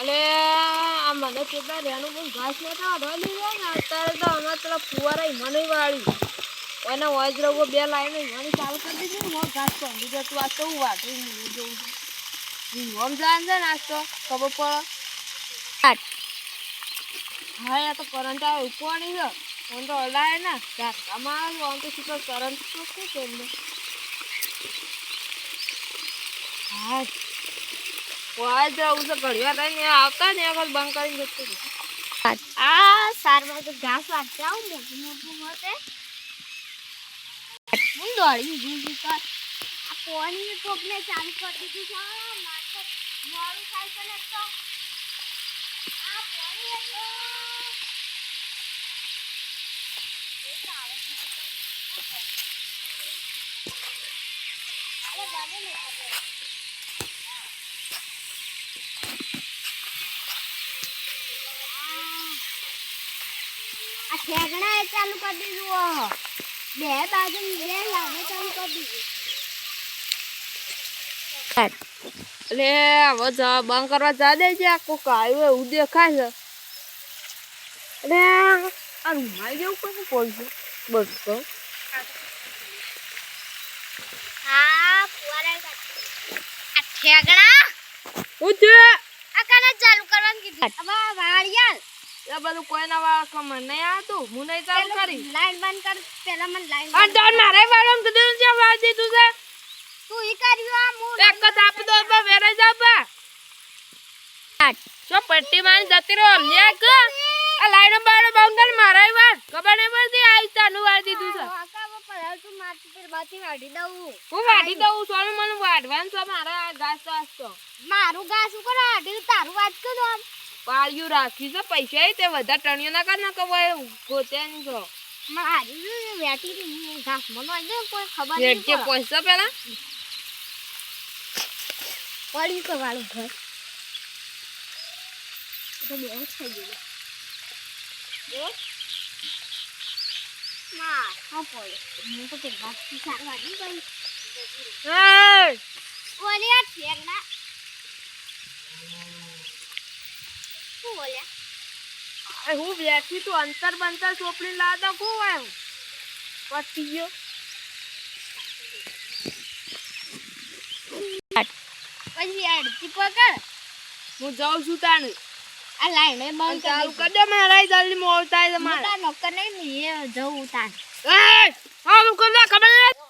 અલે આ મને કેટલા રેનું પણ ઘાસ નતા ઢોલી જાય ને અત્યારે તો અમાર પેલા ફુવારા મને વાળી એને વજ્રવો બે લાઈનો મને ચાલુ કરી દીધી ને ઘાસ તો બીજું તું આ તો વાટું જોઉં હોમ જાન છે ને આજ તો ખબર પડે હા યા તો કરંટ આવે ઉપવાની છે ફોન તો હલાય ને આમાં આમ તો શું કરંટ તો શું છે હા વાજ ઉસ ઘડિયા થઈને આવતા ને આગળ બંધ કરીને જતો આ સારમાં તો ઘાસ વાટતા હું મોટું મોટું હોતે હું દોડી ગઈ કર આ પાણી ટોપને ચાલુ કરી દીધું છે માથે મોળું થાય છે ને તો આ પાણી તો અરે બાને ને ઠેકણા એ ચાલુ કરી દીધું બે બાજુ બે લાવે ચાલુ કરી દીધું એટલે હવે બંધ કરવા જા દે છે કોક આવ્યું એવું દેખાય છે એટલે આ રૂમાલ જેવું કોઈ પડશે બસ તો હા ફુવારા આ ઠેકણા ઉઠ આ કાને ચાલુ કરવાનું કીધું હવે વાળિયાલ એ બધું કોઈના વાળ કમર નહીં આવતું હું નહીં ચાલુ કરી લાઈન બંધ કર પેલા મને લાઈન અને તો મારે વાળમ કીધું છે વાળ દીધું છે તું ઈ કર્યું આ મુ એક જ આપી દો તો વેરે જાવ બા જો પટ્ટી માં જતી રહો અમને કે આ લાઈન બાર બંગર મારા વાળ ખબર નહીં પડતી આ ચાલુ વાળ દીધું છે આકા પર તું મારતી પર બાતી વાડી દઉં હું વાડી દઉં સોનું મને વાડવાનું છે મારા ઘાસ તો આસ્તો મારું ઘાસ ઉપર વાડી તારું વાત કર દો પાળ્યું રાખી છે પૈસા તે વધારે ટણિયો ના કર ના કવાય ગોતે નહીં છો મારી વેટી ઘાસ મને દે કોઈ ખબર નહીં જે પૈસા પેલા પડી તો વાળું ઘર તો બહુ થઈ ગયું ના હા પડે હું તો તે ઘાસ થી સારવા નહીં ગઈ ઓલે આ ઠેકના શું બોલ્યા હું બેઠી તું અંતર બંતર ચોપડી લાવતા કોણ આવ્યું પતી ગયો પછી અડધી પકડ હું જાઉં છું તાને આ લાઈને બંધ ચાલુ કરી દે મારા જલ્દી મોડ થાય છે મારા નોકર નહીં મે જવું તાન હા હું કોને ખબર નહીં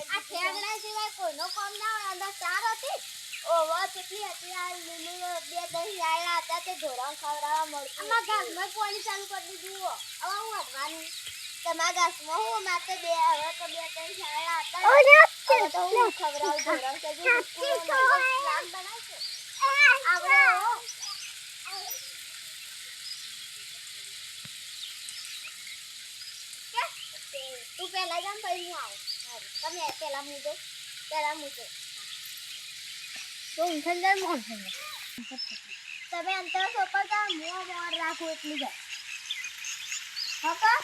આ ઠેકડા સિવાય કોઈનો કામ ના હોય અંદર ચાર હતી ઓવા કેટલી હતી આ લીલી બે દહીં આયા હતા તે ઢોરા ખવડાવવા મળતું આમાં ઘાસમાં પાણી ચાલુ કરી દીધું હવે હું હટવાની તમારા ઘાસમાં હું માતે બે હવે તો બે દહીં આયા હતા હવે તો હું ખવડાવ ઢોરા કે જે પ્લાન બનાવશે આપણે તું પહેલા જામ પછી હું આવું તમે પહેલા મુજો તો ઉંખંદર મોન તમે અંતર સોપર કા મુઓ મોર રાખો એટલી જાય હકા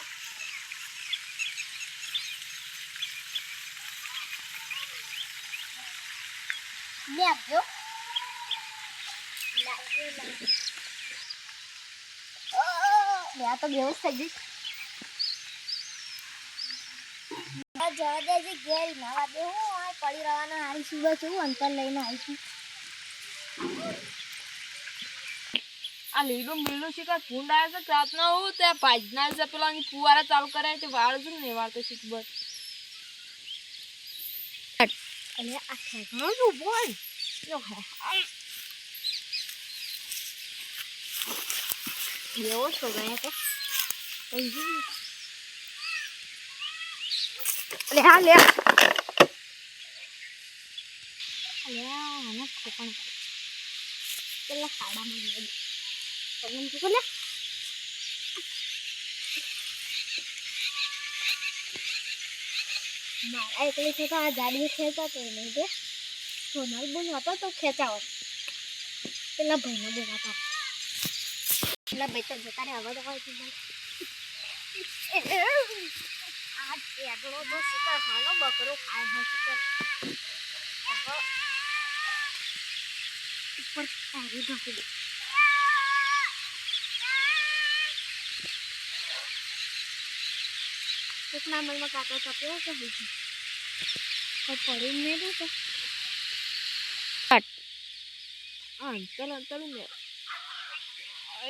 લે આપજો લે આ તો બેહોશ થઈ ગઈ જવા દેજે ઘેર નાવા દે હું આ પડી રહેવાના હારી સુબહ છું અંતર લઈને આવીશું આ લીલું લીલું છે કે ફૂંડ આવે છે રાતના હું તે ભાજના છે પેલા ફુવારા ચાલુ કરે તે વાળ છે ને વાળ તો શીખ બસ અને આ ઠેકનો શું બોલ એવો છો ગયા તો લે હા લે આના ઠેકાણ પેલા ખાડામાં ગઈ તમને શું લે મારા એકલી છે તો આ ગાડી ખેંચાતો નહીં દે સોનલ બોલ હતો તો ખેંચાવો પેલા ભાઈને બોલાતા પેલા ભાઈ તો જતા રે હવે તો હોય છે આ ટેગડો તો શિકાર હાલો બકરો ખાય હા શિકાર પર આવી ઢોકી દે. કેટલા મનમાં કાકા કાપ્યો કે બીજું કોઈ પડી નહીં દે તો હા અંતર અંતર ને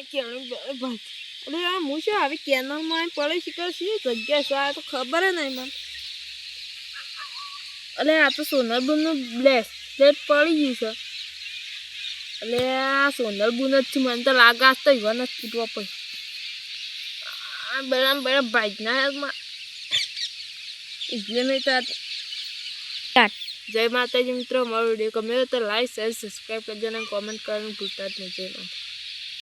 કેળું ભાઈ અરે આ હું શું આવી કેનલમાં પડે શીખર છે જગ્યા છે આ તો ખબર જ નહીં મને અલે આ તો સોનલબુનનું બ્રેસલેટ પડી ગયું છે એટલે આ સોનલબુન જ છે મને તો લાગે આજ તો ઈવન જ ફૂટવા પડે આ બધા ભાઈના હાથમાં એટલે નહીં તો જય માતાજી મિત્રો મારો વિડીયો ગમ્યો તો લાઈક શેર સબસ્ક્રાઈબ કરજો અને કોમેન્ટ કરવાનું ભૂલતા જ નહીં. જય માતા.